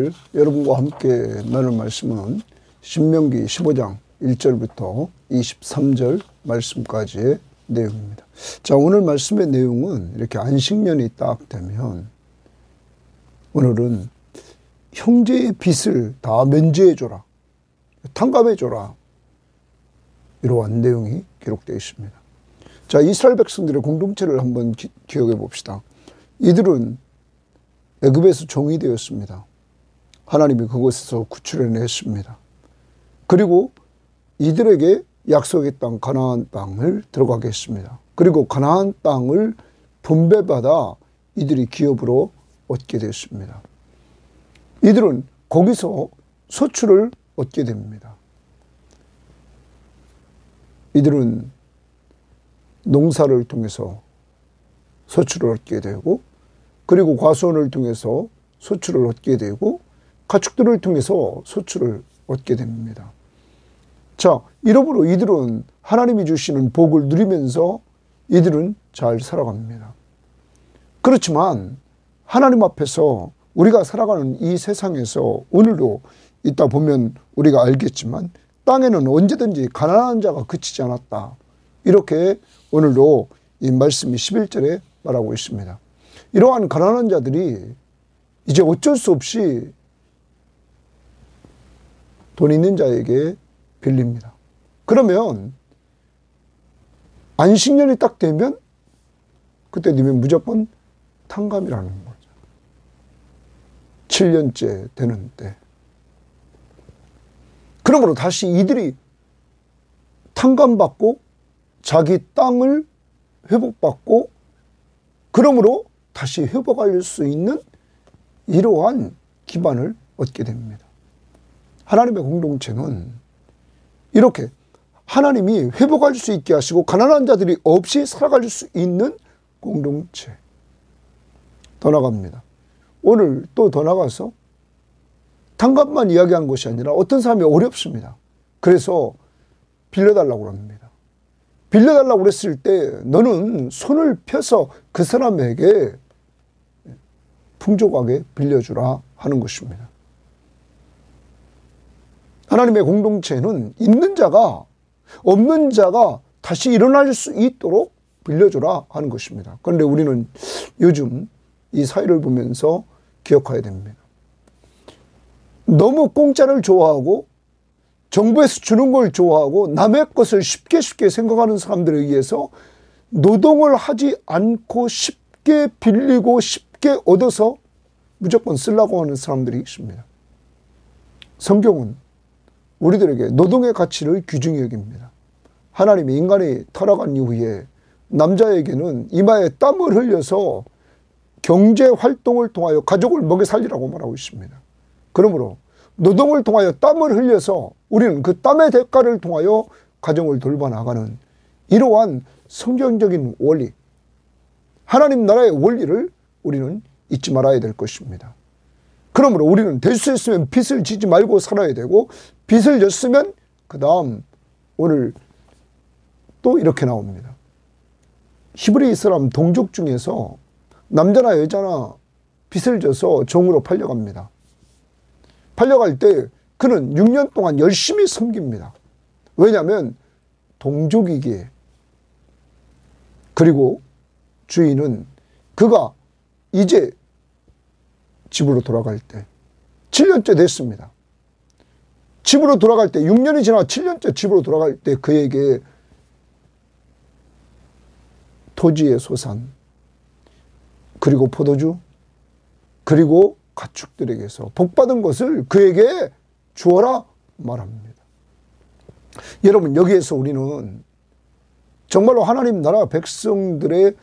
오늘 여러분과 함께 나눌 말씀은 신명기 15장 1절부터 23절 말씀까지의 내용입니다. 자, 오늘 말씀의 내용은 이렇게 안식년이 딱 되면 오늘은 형제의 빚을 다 면제해줘라, 탕감해줘라, 이러한 내용이 기록되어 있습니다. 자, 이스라엘 백성들의 공동체를 한번 기억해 봅시다. 이들은 애굽에서 종이 되었습니다. 하나님이 그곳에서 구출해냈습니다. 그리고 이들에게 약속의 땅 가나안 땅을 들어가게 했습니다. 그리고 가나안 땅을 분배받아 이들이 기업으로 얻게 됐습니다. 이들은 거기서 소출을 얻게 됩니다. 이들은 농사를 통해서 소출을 얻게 되고, 그리고 과수원을 통해서 소출을 얻게 되고, 가축들을 통해서 소출을 얻게 됩니다. 자, 이러므로 이들은 하나님이 주시는 복을 누리면서 이들은 잘 살아갑니다. 그렇지만 하나님 앞에서 우리가 살아가는 이 세상에서 오늘도 있다 보면 우리가 알겠지만 땅에는 언제든지 가난한 자가 그치지 않았다. 이렇게 오늘도 이 말씀이 11절에 말하고 있습니다. 이러한 가난한 자들이 이제 어쩔 수 없이 돈 있는 자에게 빌립니다. 그러면 안식년이 딱 되면 그때 되면 무조건 탕감이라는 거죠. 7년째 되는 때. 그러므로 다시 이들이 탕감받고 자기 땅을 회복받고, 그러므로 다시 회복할 수 있는 이러한 기반을 얻게 됩니다. 하나님의 공동체는 이렇게 하나님이 회복할 수 있게 하시고 가난한 자들이 없이 살아갈 수 있는 공동체. 더 나갑니다. 오늘 또 더 나가서 탕감만 이야기한 것이 아니라 어떤 사람이 어렵습니다. 그래서 빌려달라고 합니다. 빌려달라고 그랬을 때 너는 손을 펴서 그 사람에게 풍족하게 빌려주라 하는 것입니다. 하나님의 공동체는 있는 자가 없는 자가 다시 일어날 수 있도록 빌려주라 하는 것입니다. 그런데 우리는 요즘 이 사회를 보면서 기억해야 됩니다. 너무 공짜를 좋아하고 정부에서 주는 걸 좋아하고 남의 것을 쉽게 생각하는 사람들에 의해서 노동을 하지 않고 쉽게 빌리고 쉽게 얻어서 무조건 쓰려고 하는 사람들이 있습니다. 성경은 우리들에게 노동의 가치를 귀중히 여깁니다. 하나님이 인간이 타락한 이후에 남자에게는 이마에 땀을 흘려서 경제활동을 통하여 가족을 먹여 살리라고 말하고 있습니다. 그러므로 노동을 통하여 땀을 흘려서 우리는 그 땀의 대가를 통하여 가정을 돌봐나가는 이러한 성경적인 원리, 하나님 나라의 원리를 우리는 잊지 말아야 될 것입니다. 그러므로 우리는 될 수 있으면 빚을 지지 말고 살아야 되고, 빚을 졌으면 그 다음 오늘 또 이렇게 나옵니다. 히브리 사람 동족 중에서 남자나 여자나 빚을 져서 종으로 팔려갑니다. 팔려갈 때 그는 6년 동안 열심히 섬깁니다. 왜냐하면 동족이기에. 그리고 주인은 그가 이제 집으로 돌아갈 때 7년째 됐습니다. 집으로 돌아갈 때 6년이 지나 7년째 집으로 돌아갈 때 그에게 토지의 소산, 그리고 포도주, 그리고 가축들에게서 복받은 것을 그에게 주어라 말합니다. 여러분, 여기에서 우리는 정말로 하나님 나라 백성들의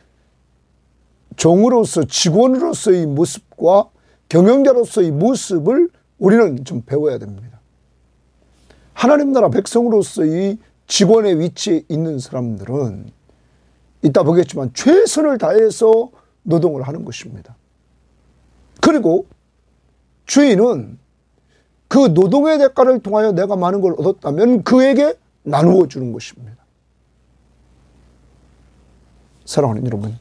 종으로서, 직원으로서의 모습과 경영자로서의 모습을 우리는 좀 배워야 됩니다. 하나님 나라 백성으로서의 직원의 위치에 있는 사람들은 이따 보겠지만 최선을 다해서 노동을 하는 것입니다. 그리고 주인은 그 노동의 대가를 통하여 내가 많은 걸 얻었다면 그에게 나누어 주는 것입니다. 사랑하는 여러분,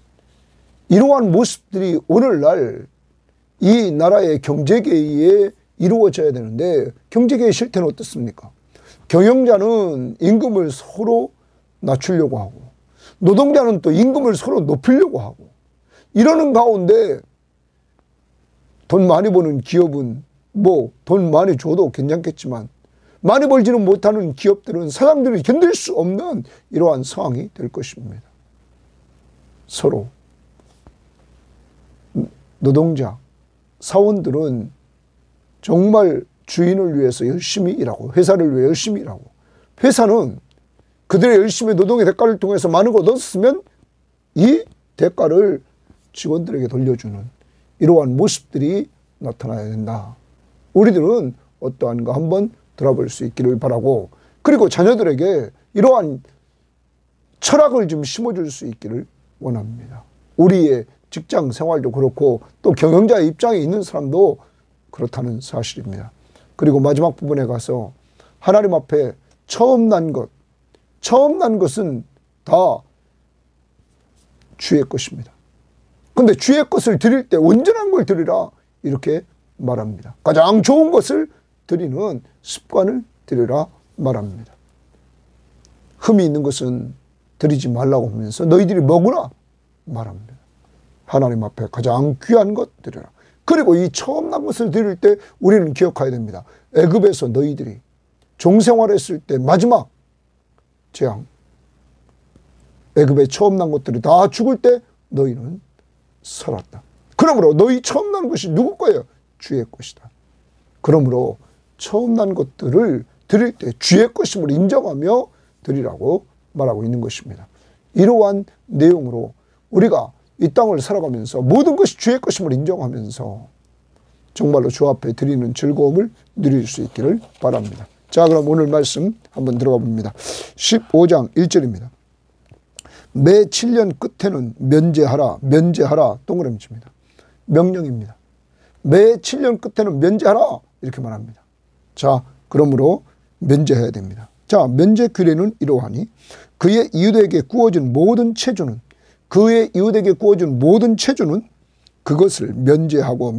이러한 모습들이 오늘날 이 나라의 경제계의 이루어져야 되는데 경제계의 실태는 어떻습니까? 경영자는 임금을 서로 낮추려고 하고 노동자는 또 임금을 서로 높이려고 하고 이러는 가운데 돈 많이 버는 기업은 뭐 돈 많이 줘도 괜찮겠지만 많이 벌지는 못하는 기업들은 사장들이 견딜 수 없는 이러한 상황이 될 것입니다. 서로 노동자, 사원들은 정말 주인을 위해서 열심히 일하고 회사를 위해 열심히 일하고 회사는 그들의 열심히 노동의 대가를 통해서 많은 걸 얻었으면 이 대가를 직원들에게 돌려주는 이러한 모습들이 나타나야 된다. 우리들은 어떠한가 한번 돌아볼 수 있기를 바라고 그리고 자녀들에게 이러한 철학을 좀 심어줄 수 있기를 원합니다. 우리의 직장 생활도 그렇고 또 경영자의 입장에 있는 사람도 그렇다는 사실입니다. 그리고 마지막 부분에 가서 하나님 앞에 처음 난 것은 다 주의 것입니다. 근데 주의 것을 드릴 때 온전한 걸 드리라 이렇게 말합니다. 가장 좋은 것을 드리는 습관을 드리라 말합니다. 흠이 있는 것은 드리지 말라고 하면서 너희들이 먹으라 말합니다. 하나님 앞에 가장 귀한 것 드리라. 그리고 이 처음 난 것을 드릴 때 우리는 기억해야 됩니다. 애굽에서 너희들이 종생활했을 때 마지막 재앙, 애굽에 처음 난 것들이 다 죽을 때 너희는 살았다. 그러므로 너희 처음 난 것이 누구 거예요? 주의 것이다. 그러므로 처음 난 것들을 드릴 때 주의 것임을 인정하며 드리라고 말하고 있는 것입니다. 이러한 내용으로 우리가 이 땅을 살아가면서 모든 것이 주의 것임을 인정하면서 정말로 주 앞에 드리는 즐거움을 누릴 수 있기를 바랍니다. 자, 그럼 오늘 말씀 한번 들어가 봅니다. 15장 1절입니다. 매 7년 끝에는 면제하라 동그라미 칩니다. 명령입니다. 매 7년 끝에는 면제하라 이렇게 말합니다. 자, 그러므로 면제해야 됩니다. 자, 면제 규례는 이러하니 그의 이웃에게 구워진 모든 체주는 그것을 면제하고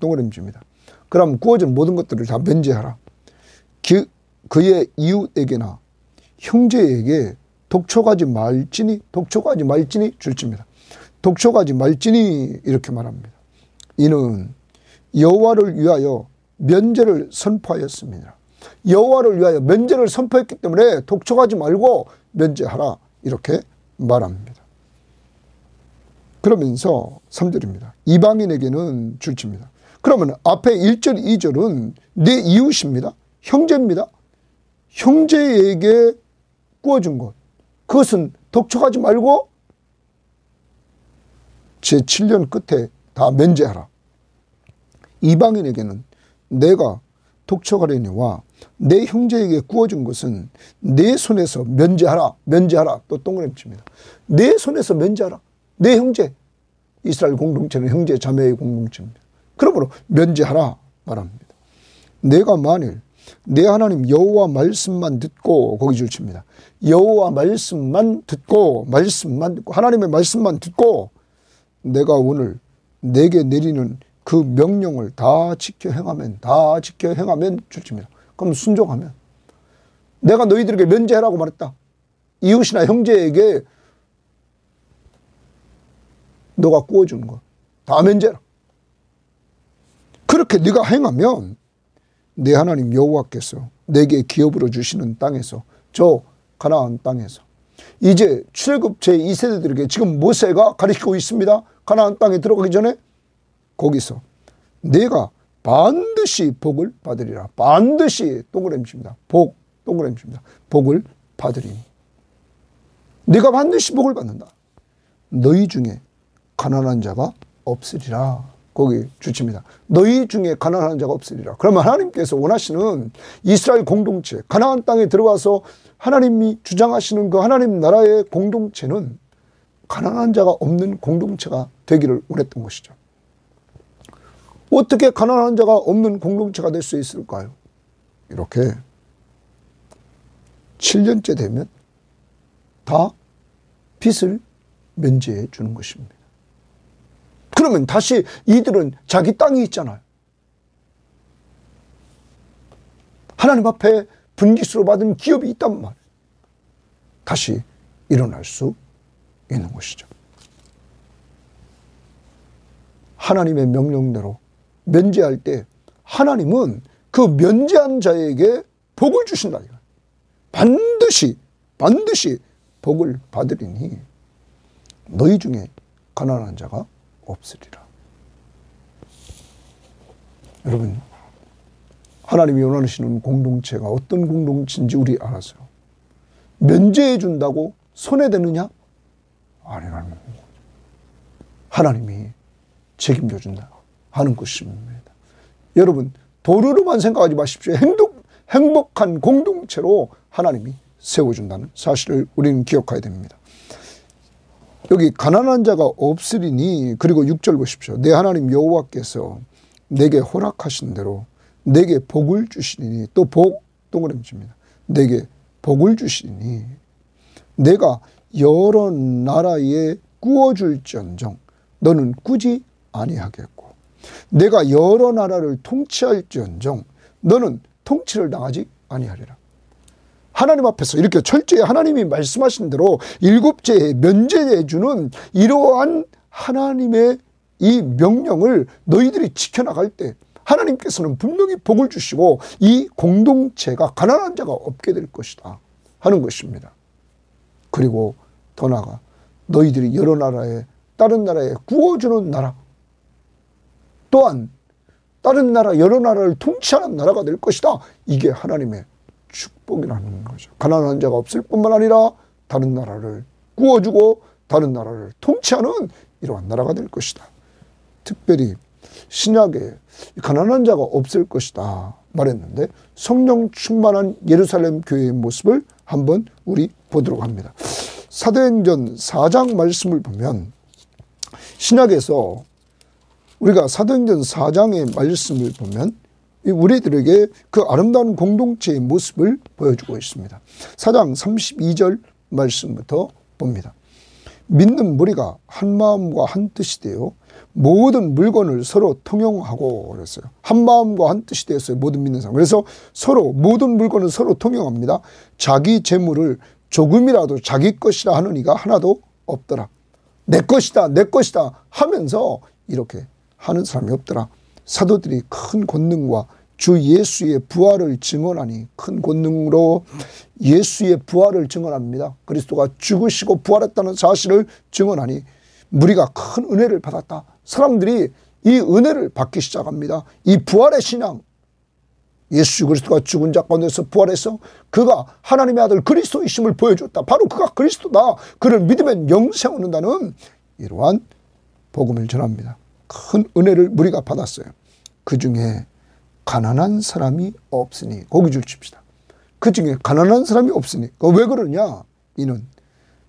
동그라미 칩니다. 그럼 구워진 모든 것들을 다 면제하라. 그의 이웃에게나 형제에게 독촉하지 말지니 줄집니다. 독촉하지 말지니 이렇게 말합니다. 이는 여호와를 위하여 면제를 선포하였습니다. 여호와를 위하여 면제를 선포했기 때문에 독촉하지 말고 면제하라 이렇게 말합니다. 그러면서 3절입니다. 이방인에게는 줄칩니다. 그러면 앞에 1절, 2절은 내 이웃입니다. 형제입니다. 형제에게 구워준 것. 그것은 독촉하지 말고 제7년 끝에 다 면제하라. 이방인에게는 내가 독촉하려니와 내 형제에게 구워준 것은 내 손에서 면제하라. 또 동그라미 칩니다. 내 손에서 면제하라. 내 형제. 이스라엘 공동체는 형제 자매의 공동체입니다. 그러므로 면제하라 말합니다. 내가 만일 내 하나님 여호와 말씀만 듣고 거기 줄칩니다. 여호와 말씀만 듣고 하나님의 말씀만 듣고 내가 오늘 내게 내리는 그 명령을 다 지켜 행하면 줄칩니다. 그럼 순종하면 내가 너희들에게 면제하라고 말했다. 이웃이나 형제에게 너가 구워주는 거 다 면제라. 그렇게 네가 행하면 내 하나님 여호와께서 내게 기업으로 주시는 땅에서 저 가나안 땅에서 이제 출애굽 제2세대들에게 지금 모세가 가르치고 있습니다. 가나안 땅에 들어가기 전에 거기서 내가 반드시 복을 받으리라. 반드시 동그라미 칩니다. 동그라미 칩니다. 복을 받으리니 네가 반드시 복을 받는다. 너희 중에 가난한 자가 없으리라. 거기 주칩니다. 너희 중에 가난한 자가 없으리라. 그러면 하나님께서 원하시는 이스라엘 공동체, 가나안 땅에 들어가서 하나님이 주장하시는 그 하나님 나라의 공동체는 가난한 자가 없는 공동체가 되기를 원했던 것이죠. 어떻게 가난한 자가 없는 공동체가 될 수 있을까요? 이렇게 7년째 되면 다 빚을 면제해 주는 것입니다. 그러면 다시 이들은 자기 땅이 있잖아요. 하나님 앞에 분깃으로 받은 기업이 있단 말이에요. 다시 일어날 수 있는 것이죠. 하나님의 명령대로 면제할 때 하나님은 그 면제한 자에게 복을 주신다. 반드시 복을 받으리니 너희 중에 가난한 자가 없으리라. 여러분, 하나님이 원하시는 공동체가 어떤 공동체인지 우리 알아서요. 면제해 준다고 손해되느냐? 아니라는 거죠. 하나님이 책임져 준다 하는 것입니다. 여러분, 도르르만 생각하지 마십시오. 행복한 공동체로 하나님이 세워준다는 사실을 우리는 기억해야 됩니다. 여기 가난한 자가 없으리니, 그리고 6절 보십시오. 내 하나님 여호와께서 내게 허락하신 대로 내게 복을 주시니, 또 복 동그라미입니다. 내게 복을 주시니 내가 여러 나라에 구워줄지언정 너는 꾸지 아니하겠고, 내가 여러 나라를 통치할지언정 너는 통치를 당하지 아니하리라. 하나님 앞에서 이렇게 철저히 하나님이 말씀하신 대로 7제에 면제해 주는 이러한 하나님의 이 명령을 너희들이 지켜나갈 때 하나님께서는 분명히 복을 주시고 이 공동체가 가난한 자가 없게 될 것이다 하는 것입니다. 그리고 더 나아가 너희들이 여러 나라에, 다른 나라에 구워주는 나라, 또한 다른 나라, 여러 나라를 통치하는 나라가 될 것이다. 이게 하나님의 축복이라는 거죠. 가난한 자가 없을 뿐만 아니라 다른 나라를 구워주고 다른 나라를 통치하는 이러한 나라가 될 것이다. 특별히 신약에 가난한 자가 없을 것이다 말했는데, 성령 충만한 예루살렘 교회의 모습을 한번 우리 보도록 합니다. 사도행전 4장 말씀을 보면, 신약에서 우리가 사도행전 4장의 말씀을 보면 우리들에게 그 아름다운 공동체의 모습을 보여주고 있습니다. 4장 32절 말씀부터 봅니다. 믿는 무리가 한 마음과 한 뜻이 되어 모든 물건을 서로 통용하고 그랬어요. 한 마음과 한 뜻이 되었어요. 모든 믿는 사람. 그래서 서로 모든 물건을 서로 통용합니다. 자기 재물을 조금이라도 자기 것이라 하는 이가 하나도 없더라. 내 것이다, 내 것이다 하면서 이렇게 하는 사람이 없더라. 사도들이 큰 권능과 주 예수의 부활을 증언하니, 큰 권능으로 예수의 부활을 증언합니다. 그리스도가 죽으시고 부활했다는 사실을 증언하니 무리가 큰 은혜를 받았다. 사람들이 이 은혜를 받기 시작합니다. 이 부활의 신앙, 예수 그리스도가 죽은 자 가운데서 부활해서 그가 하나님의 아들 그리스도이심을 보여줬다. 바로 그가 그리스도다. 그를 믿으면 영생 얻는다는 이러한 복음을 전합니다. 큰 은혜를 무리가 받았어요. 그 중에 가난한 사람이 없으니, 고기 줄 칩시다. 그 중에 가난한 사람이 없으니, 왜 그러냐? 이는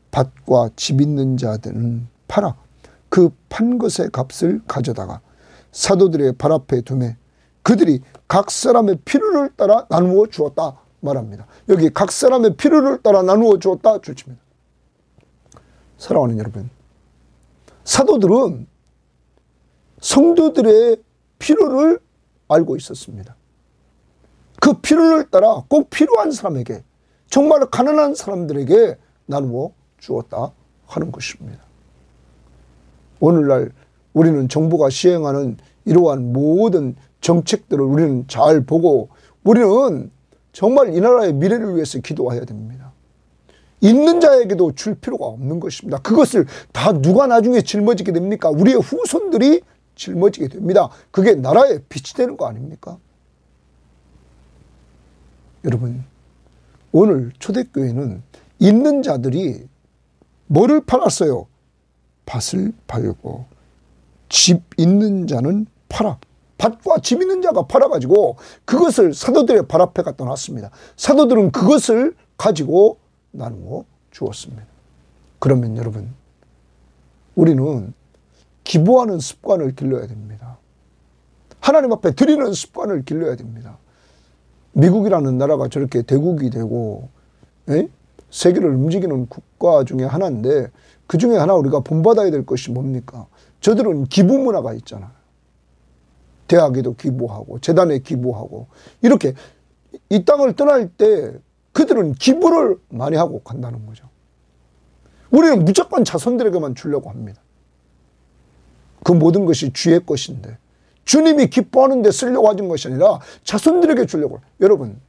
밭과 집 있는 자들은 팔아 그 판 것의 값을 가져다가 사도들의 발 앞에 두매 그들이 각 사람의 필요를 따라 나누어 주었다 말합니다. 여기 각 사람의 필요를 따라 나누어 주었다 줄칩니다. 사랑하는 여러분, 사도들은 성도들의 필요를 알고 있었습니다. 그 필요를 따라 꼭 필요한 사람에게, 정말 가난한 사람들에게 나누어 주었다 하는 것입니다. 오늘날 우리는 정부가 시행하는 이러한 모든 정책들을 우리는 잘 보고 우리는 정말 이 나라의 미래를 위해서 기도해야 됩니다. 있는 자에게도 줄 필요가 없는 것입니다. 그것을 다 누가 나중에 짊어지게 됩니까? 우리의 후손들이 짊어지게 됩니다. 그게 나라의 빛이 되는 거 아닙니까? 여러분, 오늘 초대교회는 있는 자들이 뭐를 팔았어요? 밭을 팔고 집 있는 자는 팔아. 밭과 집 있는 자가 팔아가지고 그것을 사도들의 발 앞에 갖다 놨습니다. 사도들은 그것을 가지고 나누어 주었습니다. 그러면 여러분, 우리는 기부하는 습관을 길러야 됩니다. 하나님 앞에 드리는 습관을 길러야 됩니다. 미국이라는 나라가 저렇게 대국이 되고 세계를 움직이는 국가 중에 하나인데, 그 중에 하나 우리가 본받아야 될 것이 뭡니까? 저들은 기부 문화가 있잖아요. 대학에도 기부하고 재단에 기부하고 이렇게 이 땅을 떠날 때 그들은 기부를 많이 하고 간다는 거죠. 우리는 무조건 자손들에게만 주려고 합니다. 그 모든 것이 주의 것인데 주님이 기뻐하는 데 쓰려고 하는 것이 아니라 자손들에게 주려고 해요. 여러분,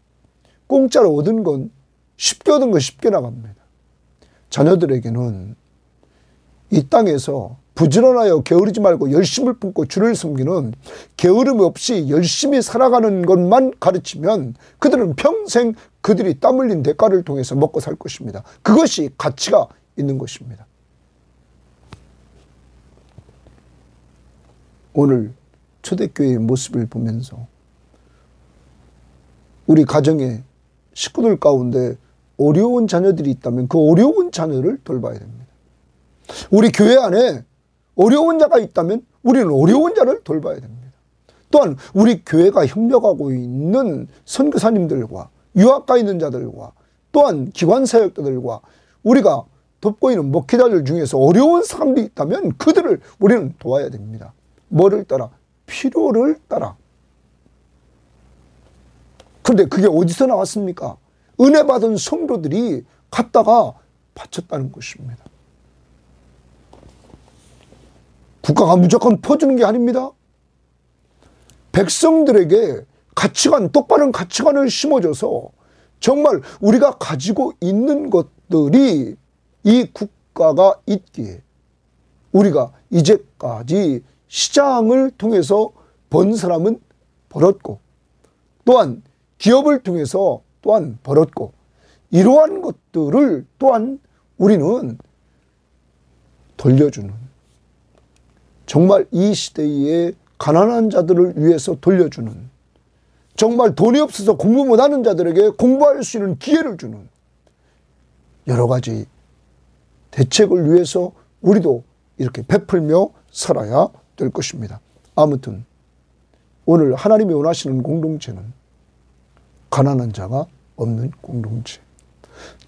공짜로 얻은 건 쉽게 얻은 건 쉽게 나갑니다. 자녀들에게는 이 땅에서 부지런하여 게으르지 말고 열심을 품고 주를 섬기는 게으름 없이 열심히 살아가는 것만 가르치면 그들은 평생 그들이 땀 흘린 대가를 통해서 먹고 살 것입니다. 그것이 가치가 있는 것입니다. 오늘 초대교회의 모습을 보면서 우리 가정의 식구들 가운데 어려운 자녀들이 있다면 그 어려운 자녀를 돌봐야 됩니다. 우리 교회 안에 어려운 자가 있다면 우리는 어려운 자를 돌봐야 됩니다. 또한 우리 교회가 협력하고 있는 선교사님들과 유학가 있는 자들과 또한 기관사역자들과 우리가 돕고 있는 목회자들 중에서 어려운 사람들이 있다면 그들을 우리는 도와야 됩니다. 뭐를 따라? 필요를 따라. 그런데 그게 어디서 나왔습니까? 은혜 받은 성도들이 갖다가 바쳤다는 것입니다. 국가가 무조건 퍼주는 게 아닙니다. 백성들에게 가치관, 똑바른 가치관을 심어줘서 정말 우리가 가지고 있는 것들이 이 국가가 있기에 우리가 이제까지 시장을 통해서 번 사람은 벌었고 또한 기업을 통해서 또한 벌었고 이러한 것들을 또한 우리는 돌려주는, 정말 이 시대에 가난한 자들을 위해서 돌려주는, 정말 돈이 없어서 공부 못하는 자들에게 공부할 수 있는 기회를 주는 여러 가지 대책을 위해서 우리도 이렇게 베풀며 살아야 될 것입니다. 아무튼 오늘 하나님이 원하시는 공동체는 가난한 자가 없는 공동체.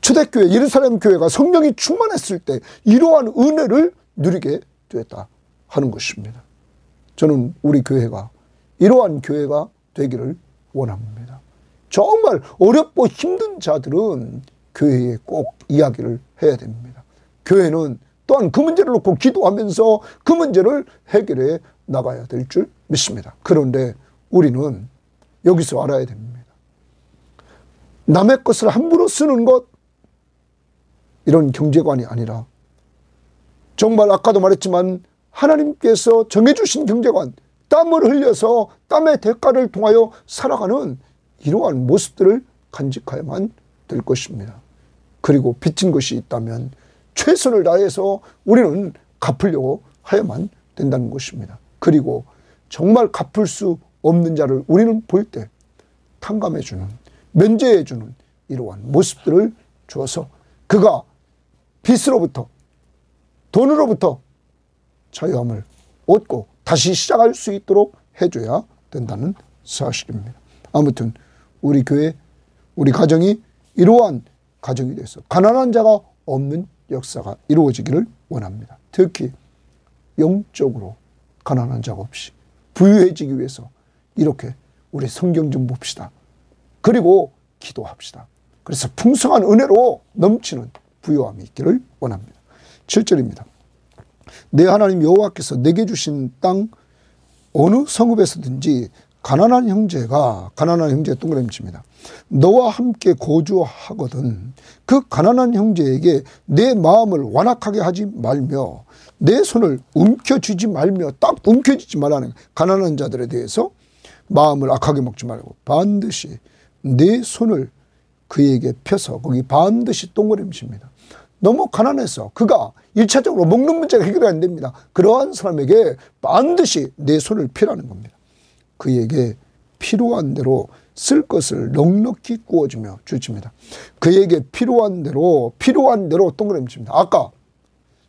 초대교회 예루살렘 교회가 성령이 충만했을 때 이러한 은혜를 누리게 되었다 하는 것입니다. 저는 우리 교회가 이러한 교회가 되기를 원합니다. 정말 어렵고 힘든 자들은 교회에 꼭 이야기를 해야 됩니다. 교회는 또한 그 문제를 놓고 기도하면서 그 문제를 해결해 나가야 될 줄 믿습니다. 그런데 우리는 여기서 알아야 됩니다. 남의 것을 함부로 쓰는 것, 이런 경제관이 아니라 정말 아까도 말했지만 하나님께서 정해주신 경제관, 땀을 흘려서 땀의 대가를 통하여 살아가는 이러한 모습들을 간직해야만 될 것입니다. 그리고 빚진 것이 있다면 최선을 다해서 우리는 갚으려고 해야만 된다는 것입니다. 그리고 정말 갚을 수 없는 자를 우리는 볼 때 탕감해주는, 면제해주는 이러한 모습들을 주어서 그가 빚으로부터, 돈으로부터 자유함을 얻고 다시 시작할 수 있도록 해줘야 된다는 사실입니다. 아무튼 우리 교회, 우리 가정이 이러한 가정이 돼서 가난한 자가 없는 역사가 이루어지기를 원합니다. 특히 영적으로 가난한 자가 없이 부유해지기 위해서 이렇게 우리 성경 좀 봅시다. 그리고 기도합시다. 그래서 풍성한 은혜로 넘치는 부유함이 있기를 원합니다. 7절입니다. 내 하나님 여호와께서 내게 주신 땅 어느 성읍에서든지 가난한 형제 동그라미칩니다. 너와 함께 거주하거든 그 가난한 형제에게 내 마음을 완악하게 하지 말며 내 손을 움켜쥐지 말며, 딱 움켜쥐지 말라는 가난한 자들에 대해서 마음을 악하게 먹지 말고 반드시 내 손을 그에게 펴서, 거기 반드시 동그라미칩니다. 너무 가난해서 그가 1차적으로 먹는 문제가 해결이 안 됩니다. 그러한 사람에게 반드시 내 손을 펴라는 겁니다. 그에게 필요한 대로 쓸 것을 넉넉히 구워주며 주십니다. 그에게 필요한 대로 동그라미칩니다. 아까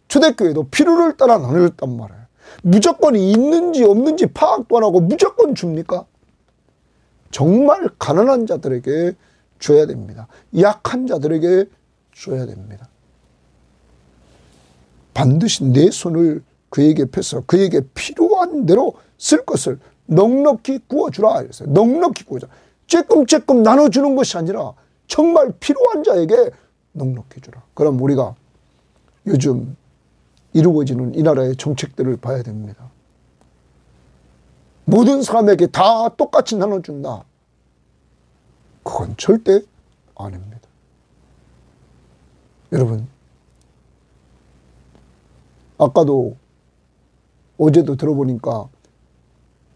초대교회도 필요를 따라 나누었단 말이에요. 무조건 있는지 없는지 파악도 안 하고 무조건 줍니까? 정말 가난한 자들에게 줘야 됩니다. 약한 자들에게 줘야 됩니다. 반드시 내 손을 그에게 펴서 그에게 필요한 대로 쓸 것을 넉넉히 구워주라. 넉넉히 구워주라. 쬐끔쬐끔 나눠주는 것이 아니라 정말 필요한 자에게 넉넉히 주라. 그럼 우리가 요즘 이루어지는 이 나라의 정책들을 봐야 됩니다. 모든 사람에게 다 똑같이 나눠준다. 그건 절대 아닙니다. 여러분, 아까도 어제도 들어보니까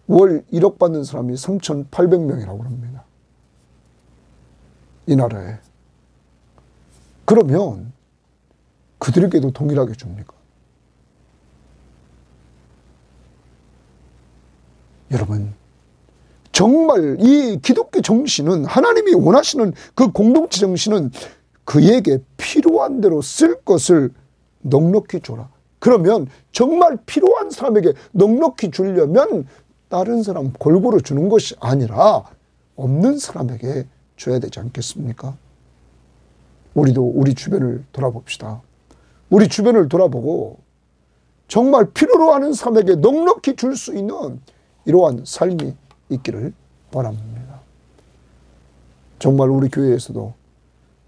월 1억 받는 사람이 3,800명이라고 합니다. 이 나라에. 그러면 그들에게도 동일하게 줍니까? 여러분, 정말 이 기독교 정신은, 하나님이 원하시는 그 공동체 정신은 그에게 필요한 대로 쓸 것을 넉넉히 줘라. 그러면 정말 필요한 사람에게 넉넉히 주려면 다른 사람 골고루 주는 것이 아니라 없는 사람에게 줘야 되지 않겠습니까? 우리도 우리 주변을 돌아봅시다. 우리 주변을 돌아보고 정말 필요로 하는 사람에게 넉넉히 줄 수 있는 이러한 삶이 있기를 바랍니다. 정말 우리 교회에서도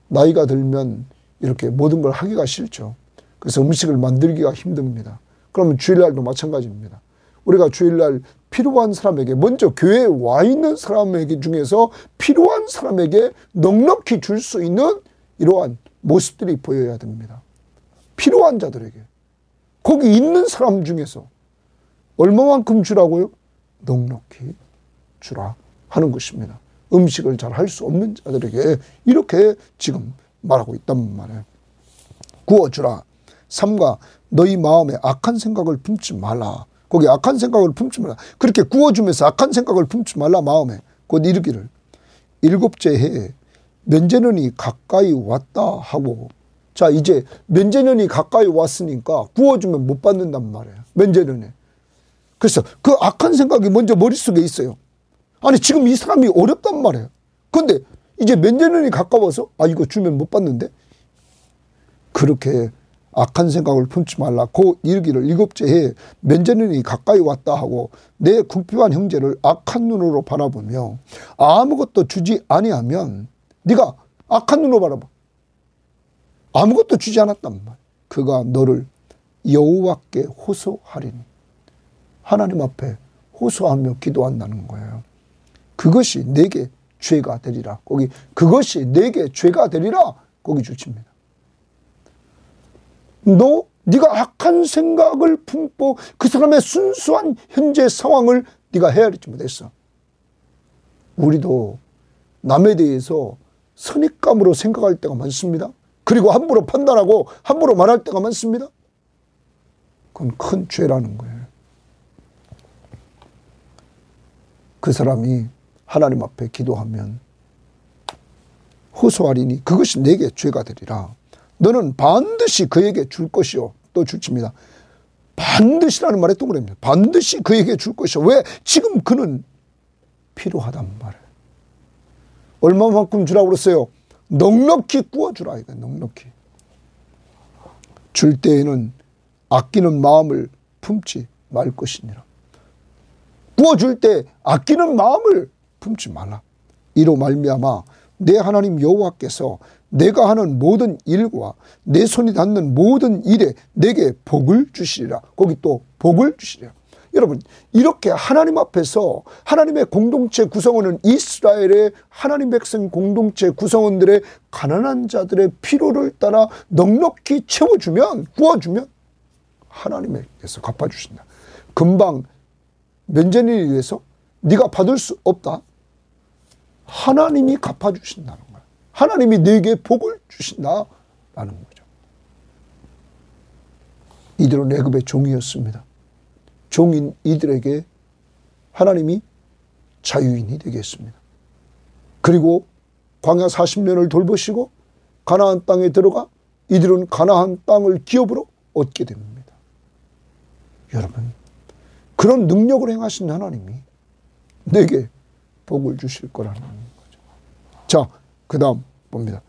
나이가 들면 이렇게 모든 걸 하기가 싫죠. 그래서 음식을 만들기가 힘듭니다. 그러면 주일날도 마찬가지입니다. 우리가 주일날 필요한 사람에게, 먼저 교회에 와 있는 사람에게 중에서 필요한 사람에게 넉넉히 줄 수 있는 이러한 모습들이 보여야 됩니다. 필요한 자들에게. 거기 있는 사람 중에서 얼마만큼 주라고요? 넉넉히 주라 하는 것입니다. 음식을 잘 할 수 없는 자들에게 이렇게 지금 말하고 있단 말이에요. 구워주라. 3가 너희 마음에 악한 생각을 품지 말라. 거기 악한 생각을 품지 말라. 그렇게 구워주면서 악한 생각을 품지 말라 마음에. 곧 이르기를 7째 해에 면제년이 가까이 왔다 하고. 자, 이제 면제년이 가까이 왔으니까 구워주면 못 받는단 말이에요. 면제년에. 그래서 그 악한 생각이 먼저 머릿속에 있어요. 아니 지금 이 사람이 어렵단 말이에요. 그런데 이제 면제년이 가까워서 이거 주면 못 받는데? 그렇게 악한 생각을 품지 말라. 곧 이르기를 7째 해에 면제년이 가까이 왔다 하고 내 궁핍한 형제를 악한 눈으로 바라보며 아무것도 주지 아니하면 네가 악한 눈으로 바라봐. 아무것도 주지 않았단 말이야. 그가 너를 여호와께 호소하리니. 하나님 앞에 호소하며 기도한다는 거예요. 그것이 내게 죄가 되리라. 거기 그것이 내게 죄가 되리라. 거기 주칩니다. 네가 악한 생각을 품고 그 사람의 순수한 현재 상황을 네가 헤아리지 못했어. 우리도 남에 대해서 선입감으로 생각할 때가 많습니다. 그리고 함부로 판단하고 함부로 말할 때가 많습니다. 그건 큰 죄라는 거예요. 그 사람이 하나님 앞에 기도하면 호소하리니 그것이 내게 죄가 되리라. 너는 반드시 그에게 줄 것이요. 또 줄칩니다. 반드시라는 말에 동그라미입니다. 반드시 그에게 줄 것이요. 왜? 지금 그는 필요하단 말이에요. 얼마만큼 주라고 그랬어요? 넉넉히 구워주라. 이거 넉넉히. 줄 때에는 아끼는 마음을 품지 말 것이니라. 구워줄 때 아끼는 마음을 품지 말라. 이로 말미암아 내 하나님 여호와께서 내가 하는 모든 일과 내 손이 닿는 모든 일에 내게 복을 주시리라. 거기 또 복을 주시리라. 여러분, 이렇게 하나님 앞에서 하나님의 공동체 구성원은 이스라엘의 하나님 백성 공동체 구성원들의 가난한 자들의 필요를 따라 넉넉히 채워주면, 구워주면 하나님께서 갚아주신다. 금방 면제년을 위해서 네가 받을 수 없다. 하나님이 갚아주신다는 거야. 하나님이 네게 복을 주신다라는 거죠. 이들은 애굽의 종이었습니다. 종인 이들에게 하나님이 자유인이 되게 했습니다. 그리고 광야 40년을 돌보시고 가나안 땅에 들어가 이들은 가나안 땅을 기업으로 얻게 됩니다. 여러분, 그런 능력을 행하신 하나님이 내게 복을 주실 거라는 거죠. 자, 그 다음 봅니다.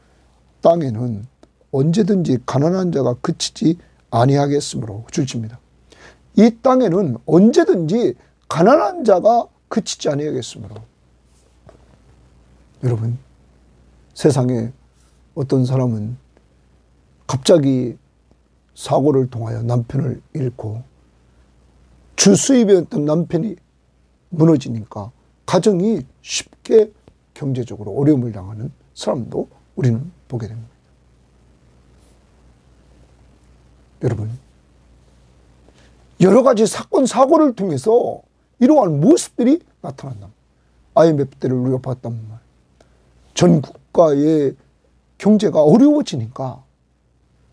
땅에는 언제든지 가난한 자가 그치지 아니하겠으므로 줄칩니다. 이 땅에는 언제든지 가난한 자가 그치지 아니하겠으므로. 여러분, 세상에 어떤 사람은 갑자기 사고를 통하여 남편을 잃고 주 수입이었던 남편이 무너지니까 가정이 쉽게 경제적으로 어려움을 당하는 사람도 우리는 보게 됩니다. 여러분, 여러 가지 사건, 사고를 통해서 이러한 모습들이 나타난다. IMF 때를 우리가 봤단 말. 전 국가의 경제가 어려워지니까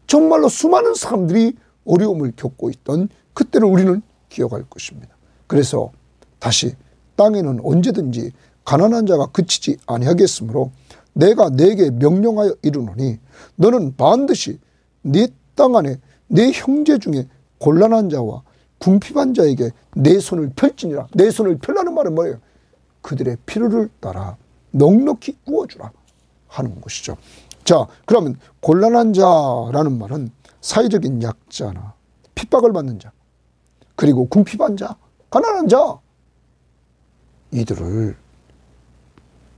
정말로 수많은 사람들이 어려움을 겪고 있던 그때를 우리는 기억할 것입니다. 그래서 다시 땅에는 언제든지 가난한 자가 그치지 아니하겠으므로 내가 네게 명령하여 이르노니 너는 반드시 네 땅 안에 네 형제 중에 곤란한 자와 궁핍한 자에게 내 손을 펼지니라. 내 손을 펼라는 말은 뭐예요? 그들의 필요를 따라 넉넉히 구워주라 하는 것이죠. 자, 그러면 곤란한 자라는 말은 사회적인 약자나 핍박을 받는 자, 그리고 궁핍한 자, 가난한 자, 이들을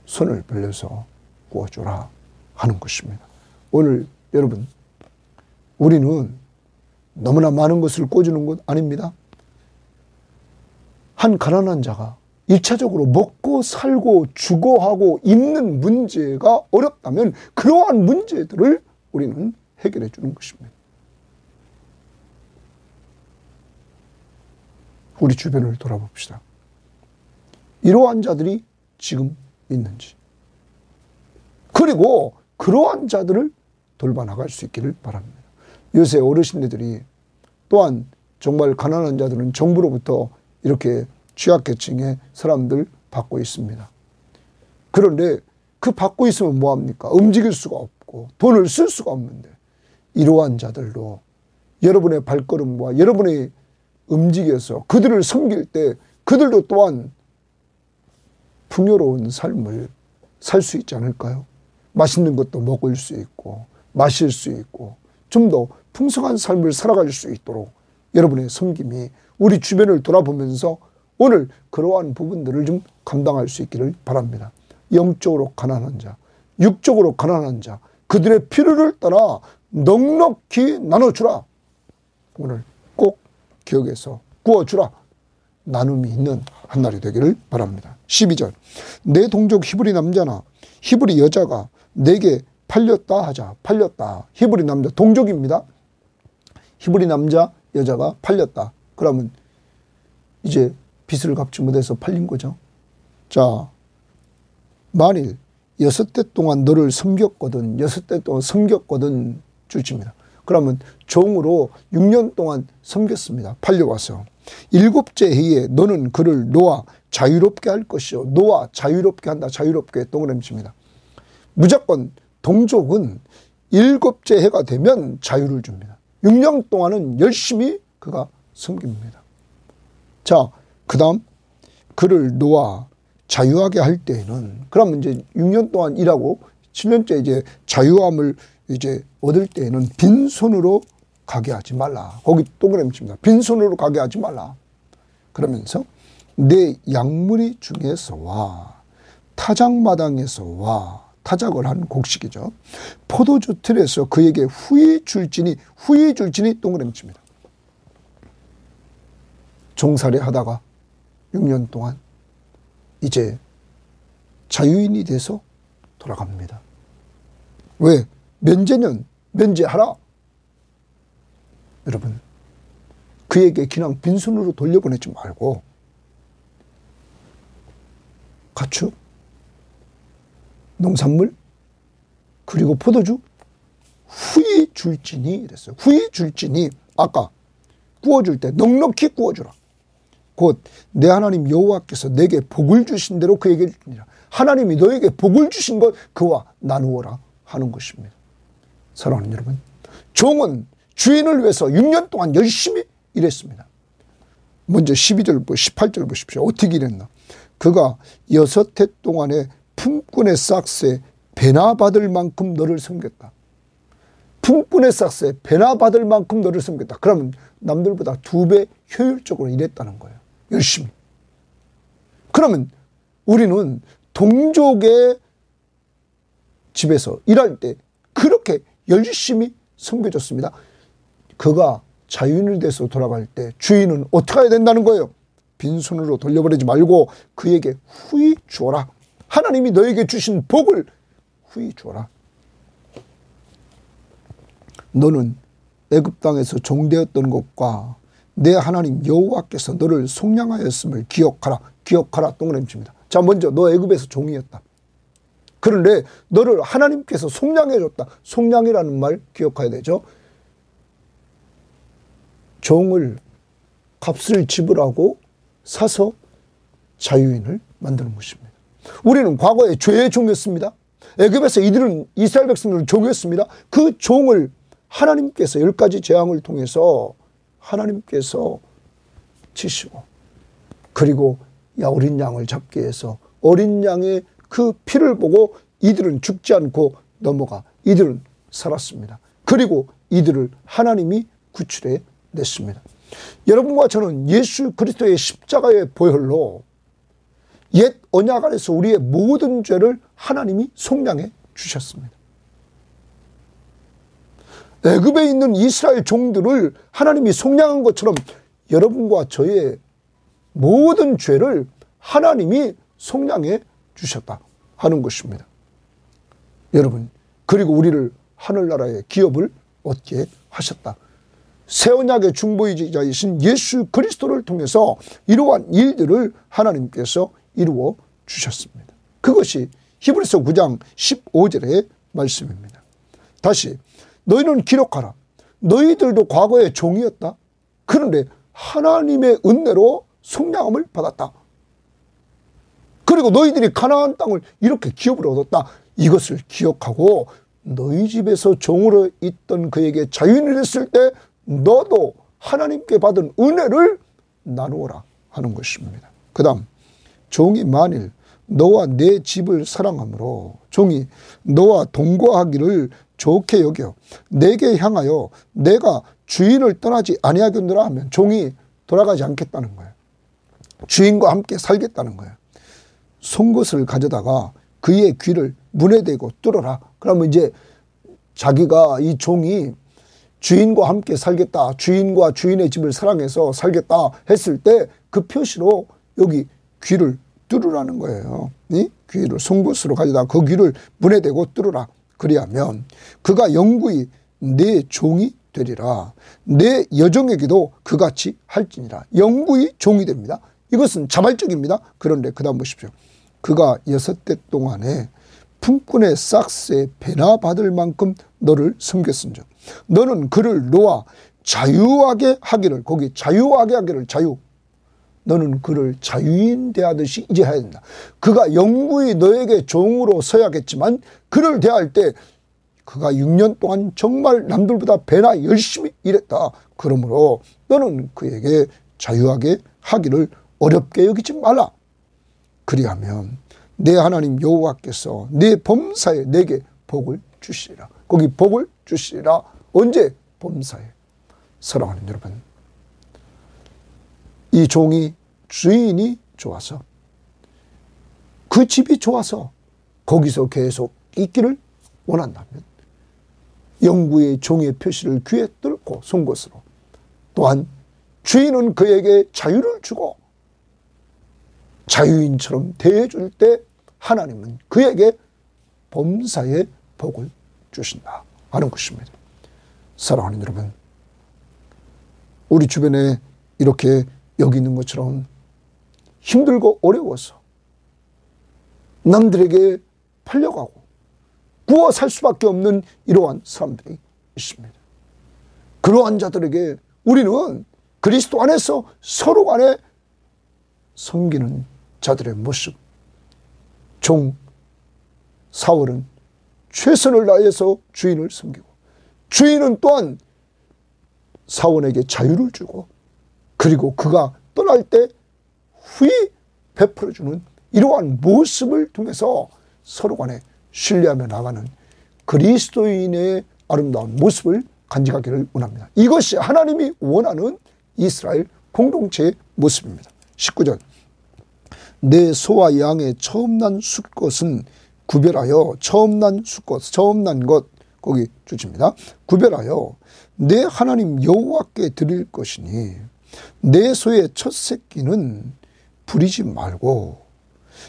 손을 벌려서 구워주라 하는 것입니다. 오늘 여러분, 우리는 너무나 많은 것을 꿔주는 것 아닙니다. 한 가난한 자가 1차적으로 먹고 살고 주거하고 입는 문제가 어렵다면 그러한 문제들을 우리는 해결해 주는 것입니다. 우리 주변을 돌아봅시다. 이러한 자들이 지금 있는지, 그리고 그러한 자들을 돌봐나갈 수 있기를 바랍니다. 요새 어르신들이 또한 정말 가난한 자들은 정부로부터 이렇게 취약계층의 사람들 받고 있습니다. 그런데 그 받고 있으면 뭐합니까? 움직일 수가 없고 돈을 쓸 수가 없는데, 이러한 자들도 여러분의 발걸음과 여러분의 움직여서 그들을 섬길 때 그들도 또한 풍요로운 삶을 살 수 있지 않을까요? 맛있는 것도 먹을 수 있고 마실 수 있고 좀 더 풍성한 삶을 살아갈 수 있도록 여러분의 섬김이 우리 주변을 돌아보면서 오늘 그러한 부분들을 좀 감당할 수 있기를 바랍니다. 영적으로 가난한 자, 육적으로 가난한 자, 그들의 필요를 따라 넉넉히 나눠주라. 오늘 꼭 기억해서 구워주라. 나눔이 있는 한 날이 되기를 바랍니다. 12절, 내 동족 히브리 남자나 히브리 여자가 내게 팔렸다 하자. 팔렸다. 히브리 남자, 동족입니다. 히브리 남자, 여자가 팔렸다. 그러면 이제 빚을 갚지 못해서 팔린 거죠. 자, 만일 6대 동안 너를 섬겼거든, 6대 동안 섬겼거든 주십니다. 그러면 종으로 6년 동안 섬겼습니다. 팔려와서 7째 해에 너는 그를 놓아 자유롭게 할 것이요. 놓아 자유롭게 한다. 자유롭게 동그라미칩니다. 무조건 동족은 7째 해가 되면 자유를 줍니다. 6년 동안은 열심히 그가 섬깁니다. 자, 그 다음 그를 놓아 자유하게 할 때에는, 그러면 이제 6년 동안 일하고 7년째 이제 자유함을 이제 얻을 때에는 빈손으로 가게 하지 말라. 거기 동그라미 칩니다. 빈손으로 가게 하지 말라. 그러면서 내 양무리 중에서와 타작마당에서와, 타작을 한 곡식이죠. 포도주 틀에서 그에게 후히 줄지니, 후히 줄지니 동그라미 칩니다. 종살이 하다가 6년 동안 이제 자유인이 돼서 돌아갑니다. 왜? 면제는 면제하라. 여러분, 그에게 그냥 빈손으로 돌려보내지 말고 가축, 농산물, 그리고 포도주 후히 줄지니 이랬어요. 후히 줄지니, 아까 구워줄 때 넉넉히 구워주라. 곧 내 하나님 여호와께서 내게 복을 주신 대로 그에게 주니라. 하나님이 너에게 복을 주신 것 그와 나누어라 하는 것입니다. 사랑하는 여러분, 종은 주인을 위해서 6년 동안 열심히 일했습니다. 먼저 12절, 18절 보십시오. 어떻게 일했나? 그가 6해 동안에 품꾼의 싹스에 배나 받을 만큼 너를 섬겼다. 품꾼의 싹스에 배나 받을 만큼 너를 섬겼다. 그러면 남들보다 2배 효율적으로 일했다는 거예요. 열심히. 그러면 우리는 동족의 집에서 일할 때 그렇게 열심히 섬겨줬습니다. 그가 자유인이 돼서 돌아갈 때 주인은 어떻게 해야 된다는 거예요? 빈손으로 돌려보내지 말고 그에게 후히 주어라. 하나님이 너에게 주신 복을 후히 주어라. 너는 애굽 땅에서 종되었던 것과 내 하나님 여호와께서 너를 속량하였음을 기억하라. 기억하라. 동그라미칩니다. 자, 먼저 너 애굽에서 종이었다. 그런데 너를 하나님께서 속량해줬다. 속량이라는 말 기억해야 되죠. 종을 값을 지불하고 사서 자유인을 만드는 것입니다. 우리는 과거에 죄의 종이었습니다. 애굽에서 이들은 이스라엘 백성들은 종이었습니다. 그 종을 하나님께서 10가지 재앙을 통해서 하나님께서 치시고, 그리고 어린 양을 잡게 해서 어린 양의 그 피를 보고 이들은 죽지 않고 넘어가 이들은 살았습니다. 그리고 이들을 하나님이 구출해 냈습니다. 여러분과 저는 예수 그리스도의 십자가의 보혈로 옛 언약 안에서 우리의 모든 죄를 하나님이 속량해 주셨습니다. 애굽에 있는 이스라엘 종들을 하나님이 속량한 것처럼 여러분과 저의 모든 죄를 하나님이 속량해 주셨다 하는 것입니다. 여러분, 그리고 우리를 하늘나라의 기업을 얻게 하셨다. 새 언약의 중보자이신 예수 그리스도를 통해서 이러한 일들을 하나님께서 이루어 주셨습니다. 그것이 히브리서 9장 15절의 말씀입니다. 다시 너희는 기록하라. 너희들도 과거에 종이었다. 그런데 하나님의 은혜로 속량함을 받았다. 그리고 너희들이 가나안 땅을 이렇게 기업을 얻었다. 이것을 기억하고 너희 집에서 종으로 있던 그에게 자유인이 됐을 때 너도 하나님께 받은 은혜를 나누어라 하는 것입니다. 그 다음, 종이 만일 너와 내 집을 사랑하므로 종이 너와 동거하기를 좋게 여겨 내게 향하여 내가 주인을 떠나지 아니하겠노라 하면 종이 돌아가지 않겠다는 거예요. 주인과 함께 살겠다는 거예요. 송곳을 가져다가 그의 귀를 문에 대고 뚫어라. 그러면 이제 자기가 이 종이 주인과 함께 살겠다, 주인과 주인의 집을 사랑해서 살겠다 했을 때 그 표시로 여기 귀를 뚫으라는 거예요. 이 귀를 송곳으로 가져다가 그 귀를 문에 대고 뚫으라. 그리하면 그가 영구히 내 종이 되리라. 내 여종에게도 그같이 할지니라. 영구히 종이 됩니다. 이것은 자발적입니다. 그런데 그 다음 보십시오. 그가 6대 동안에 품꾼의 싹스에 배나 받을 만큼 너를 섬겼은즉 너는 그를 놓아 자유하게 하기를, 거기 자유하게 하기를, 자유, 너는 그를 자유인 대하듯이 이제 해야 된다. 그가 영구히 너에게 종으로 서야겠지만 그를 대할 때 그가 6년 동안 정말 남들보다 배나 열심히 일했다. 그러므로 너는 그에게 자유하게 하기를 어렵게 여기지 말라. 그리하면 내 하나님 여호와께서 내 범사에 내게 복을 주시리라. 거기 복을 주시리라. 언제? 범사에. 사랑하는 여러분, 이 종이 주인이 좋아서, 그 집이 좋아서 거기서 계속 있기를 원한다면 영구의 종의 표시를 귀에 뚫고 송곳으로, 또한 주인은 그에게 자유를 주고 자유인처럼 대해줄 때 하나님은 그에게 범사의 복을 주신다 하는 것입니다. 사랑하는 여러분, 우리 주변에 이렇게 여기 있는 것처럼 힘들고 어려워서 남들에게 팔려가고 구워 살 수밖에 없는 이러한 사람들이 있습니다. 그러한 자들에게 우리는 그리스도 안에서 서로 간에 섬기는 자들의 모습, 종 사울은 최선을 다해서 주인을 섬기고 주인은 또한 사울에게 자유를 주고 그리고 그가 떠날 때 후히 베풀어주는 이러한 모습을 통해서 서로 간에 신뢰하며 나가는 그리스도인의 아름다운 모습을 간직하기를 원합니다. 이것이 하나님이 원하는 이스라엘 공동체의 모습입니다. 19절, 내 소와 양의 처음 난 숫것은 구별하여 처음 난 수꽃, 처음 난 것, 거기 주집니다. 구별하여 내 하나님 여호와께 드릴 것이니 내 소의 첫 새끼는 부리지 말고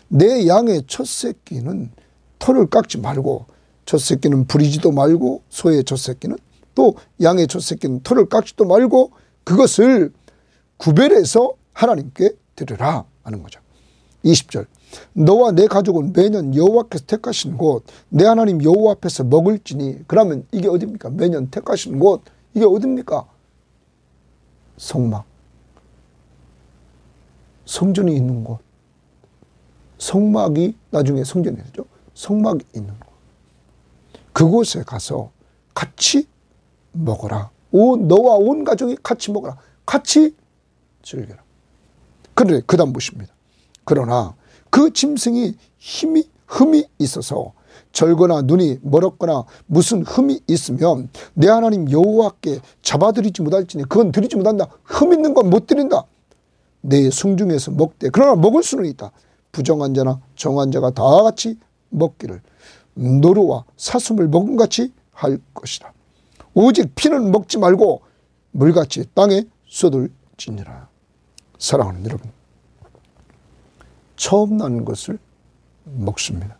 내 양의 첫 새끼는 털을 깎지 말고, 첫 새끼는 부리지도 말고 소의 첫 새끼는 또 양의 첫 새끼는 털을 깎지도 말고 그것을 구별해서 하나님께 드리라 하는 거죠. 20절 너와 내 가족은 매년 여호와께서 택하신 곳 내 하나님 여호와 앞에서 먹을지니. 그러면 이게 어디입니까? 매년 택하신 곳, 이게 어디입니까? 성막, 성전이 있는 곳. 성막이 나중에 성전이 되죠. 성막이 있는 곳. 그곳에 가서 같이 먹어라. 너와 온 가족이 같이 먹어라. 같이 즐겨라. 그런데 그 다음 보십니다. 그러나 그 짐승이 흠이 있어서 절거나 눈이 멀었거나 무슨 흠이 있으면 내 하나님 여호와께 잡아드리지 못할지니 그건 드리지 못한다. 흠 있는 건 못 드린다. 내 성중에서 먹되 그러나 먹을 수는 있다. 부정한 자나 정한 자가 다 같이 먹기를 노루와 사슴을 먹은 같이 할 것이다. 오직 피는 먹지 말고 물같이 땅에 쏟을지니라. 사랑하는 여러분, 처음 난 것을 먹습니다.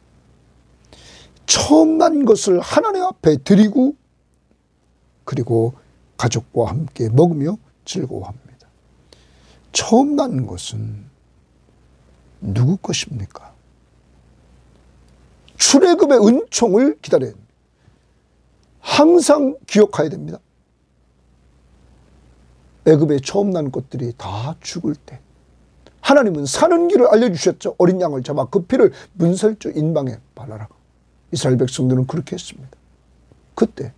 처음 난 것을 하나님 앞에 드리고 그리고 가족과 함께 먹으며 즐거워합니다. 처음 난 것은 누구 것입니까? 출애굽의 은총을 기다려야 됩니다. 항상 기억해야 됩니다. 애굽에 처음 난 것들이 다 죽을 때 하나님은 사는 길을 알려주셨죠. 어린 양을 잡아 그 피를 문설주 인방에 발라라. 이스라엘 백성들은 그렇게 했습니다. 그때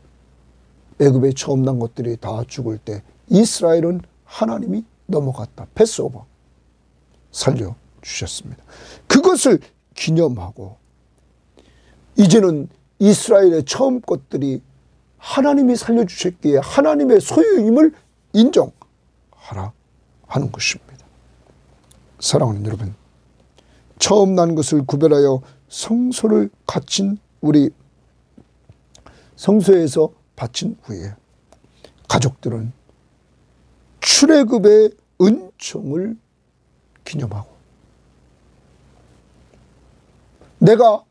애굽에 처음 난 것들이 다 죽을 때 이스라엘은 하나님이 넘어갔다. 패스오버 살려주셨습니다. 그것을 기념하고 이제는 이스라엘의 처음 것들이 하나님이 살려주셨기에 하나님의 소유임을 인정하라 하는 것입니다. 사랑하는 여러분, 처음 난 것을 구별하여 성소를 갖춘 우리 성소에서 바친 후에 가족들은 출애굽의 은총을 기념하고 내가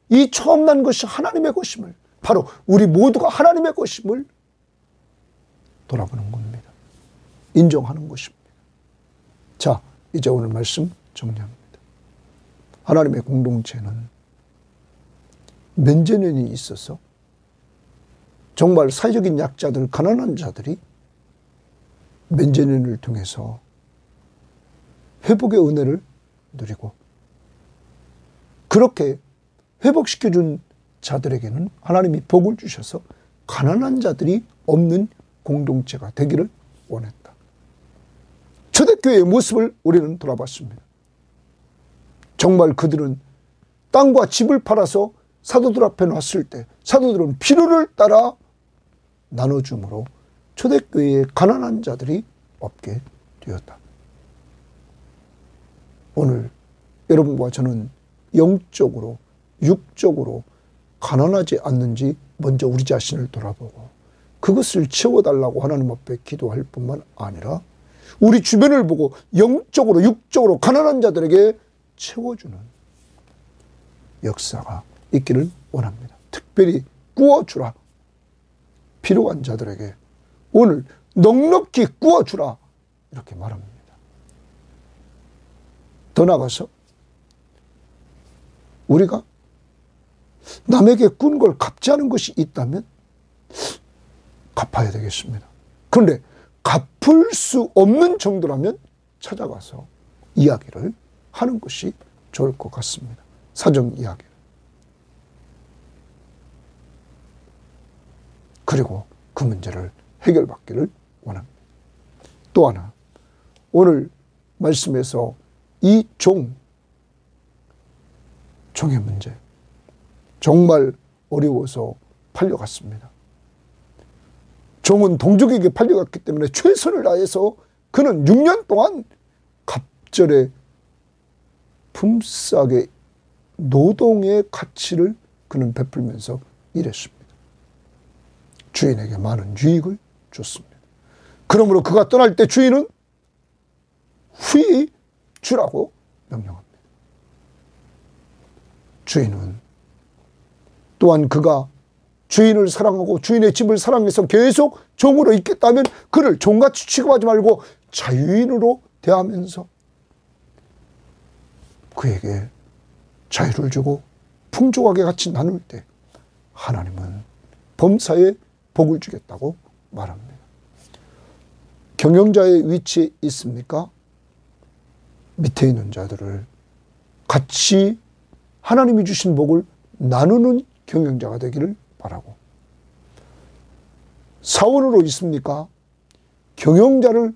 이 처음 난 것이 하나님의 것임을, 바로 우리 모두가 하나님의 것임을 돌아보는 겁니다. 인정하는 것입니다. 자, 이제 오늘 말씀 정리합니다. 하나님의 공동체는 면제년이 있어서 정말 사회적인 약자들, 가난한 자들이 면제년을 통해서 회복의 은혜를 누리고 그렇게 회복시켜준 자들에게는 하나님이 복을 주셔서 가난한 자들이 없는 공동체가 되기를 원했다. 초대교회의 모습을 우리는 돌아봤습니다. 정말 그들은 땅과 집을 팔아서 사도들 앞에 놨을 때 사도들은 필요를 따라 나눠줌으로 초대교회의 가난한 자들이 없게 되었다. 오늘 여러분과 저는 영적으로 육적으로 가난하지 않는지 먼저 우리 자신을 돌아보고 그것을 채워달라고 하나님 앞에 기도할 뿐만 아니라 우리 주변을 보고 영적으로 육적으로 가난한 자들에게 채워주는 역사가 있기를 원합니다. 특별히 구워주라. 필요한 자들에게 오늘 넉넉히 구워주라. 이렇게 말합니다. 더 나아가서 우리가 남에게 꾼 걸 갚지 않은 것이 있다면 갚아야 되겠습니다. 그런데 갚을 수 없는 정도라면 찾아가서 이야기를 하는 것이 좋을 것 같습니다. 사정 이야기를. 그리고 그 문제를 해결받기를 원합니다. 또 하나, 오늘 말씀에서 이 종의 문제, 정말 어려워서 팔려갔습니다. 종은 동족에게 팔려갔기 때문에 최선을 다해서 그는 6년 동안 갑절에 품삯에 노동의 가치를 그는 베풀면서 일했습니다. 주인에게 많은 유익을 줬습니다. 그러므로 그가 떠날 때 주인은 후히 주라고 명령합니다. 주인은 또한 그가 주인을 사랑하고 주인의 집을 사랑해서 계속 종으로 있겠다면 그를 종같이 취급하지 말고 자유인으로 대하면서 그에게 자유를 주고 풍족하게 같이 나눌 때 하나님은 범사에 복을 주겠다고 말합니다. 경영자의 위치에 있습니까? 밑에 있는 자들을 같이 하나님이 주신 복을 나누는 경영자가 되기를 바라고, 사원으로 있습니까? 경영자를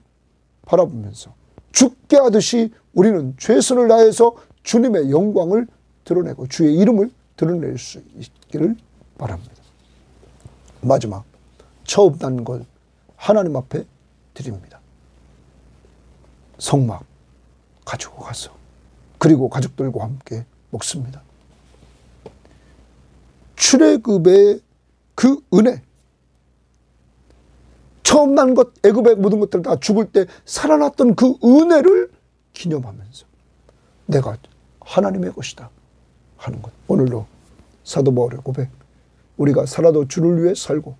바라보면서 죽게 하듯이 우리는 최선을 다해서 주님의 영광을 드러내고 주의 이름을 드러낼 수 있기를 바랍니다. 마지막, 처음 난 걸 하나님 앞에 드립니다. 성막 가지고 가서 그리고 가족들과 함께 먹습니다. 출애굽의 그 은혜, 처음 난 것, 애굽의 모든 것들 다 죽을 때 살아났던 그 은혜를 기념하면서 내가 하나님의 것이다 하는 것. 오늘도 사도 바울의 고백, 우리가 살아도 주를 위해 살고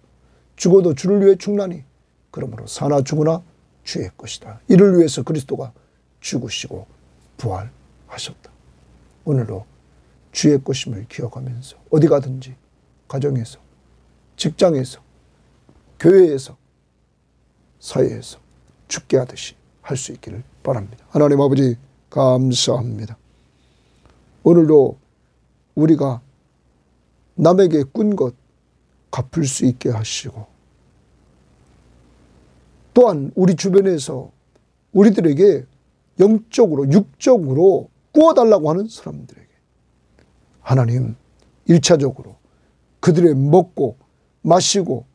죽어도 주를 위해 죽나니 그러므로 사나 죽으나 주의 것이다. 이를 위해서 그리스도가 죽으시고 부활하셨다. 오늘도 주의 것임을 기억하면서 어디 가든지 가정에서, 직장에서, 교회에서, 사회에서 죽게 하듯이 할 수 있기를 바랍니다. 하나님 아버지 감사합니다. 오늘도 우리가 남에게 꾼 것 갚을 수 있게 하시고, 또한 우리 주변에서 우리들에게 영적으로 육적으로 꾸어달라고 하는 사람들에게 하나님 1차적으로 그들의 먹고 마시고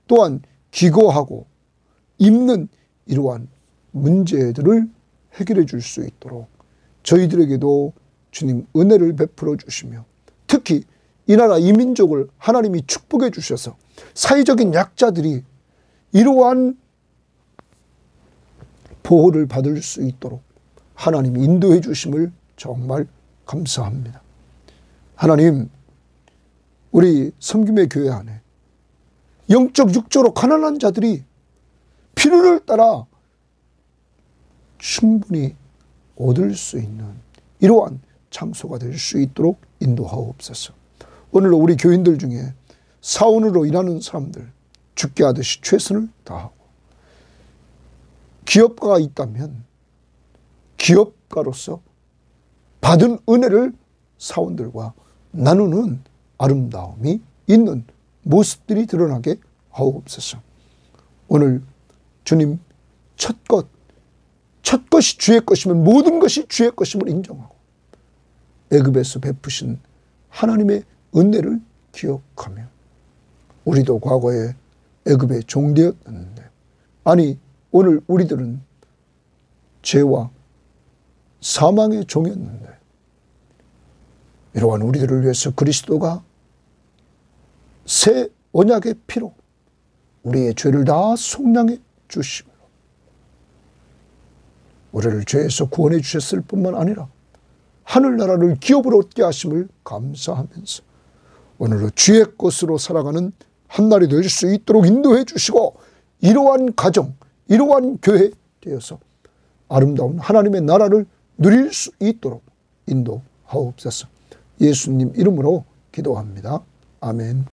또한 기거하고 입는 이러한 문제들을 해결해 줄 수 있도록 저희들에게도 주님 은혜를 베풀어 주시며, 특히 이 나라 이 민족을 하나님이 축복해 주셔서 사회적인 약자들이 이러한 보호를 받을 수 있도록 하나님이 인도해 주심을 정말 감사합니다. 하나님, 우리 섬김의 교회 안에 영적 육적으로 가난한 자들이 필요를 따라 충분히 얻을 수 있는 이러한 장소가 될 수 있도록 인도하옵소서. 오늘 우리 교인들 중에 사원으로 일하는 사람들 죽게 하듯이 최선을 다하고, 기업가가 있다면 기업가로서 받은 은혜를 사원들과 나누는 아름다움이 있는 모습들이 드러나게 하옵소서. 오늘 주님 첫 것이 주의 것이면 모든 것이 주의 것임을 인정하고 애굽에서 베푸신 하나님의 은혜를 기억하며, 우리도 과거에 애굽의 종되었는데, 아니 오늘 우리들은 죄와 사망의 종이었는데 이러한 우리들을 위해서 그리스도가 새 언약의 피로 우리의 죄를 다 속량해 주심으로 우리를 죄에서 구원해 주셨을 뿐만 아니라 하늘나라를 기업으로 얻게 하심을 감사하면서 오늘도 주의 것으로 살아가는 한날이 될 수 있도록 인도해 주시고, 이러한 가정, 이러한 교회 되어서 아름다운 하나님의 나라를 누릴 수 있도록 인도하옵소서. 예수님 이름으로 기도합니다. 아멘.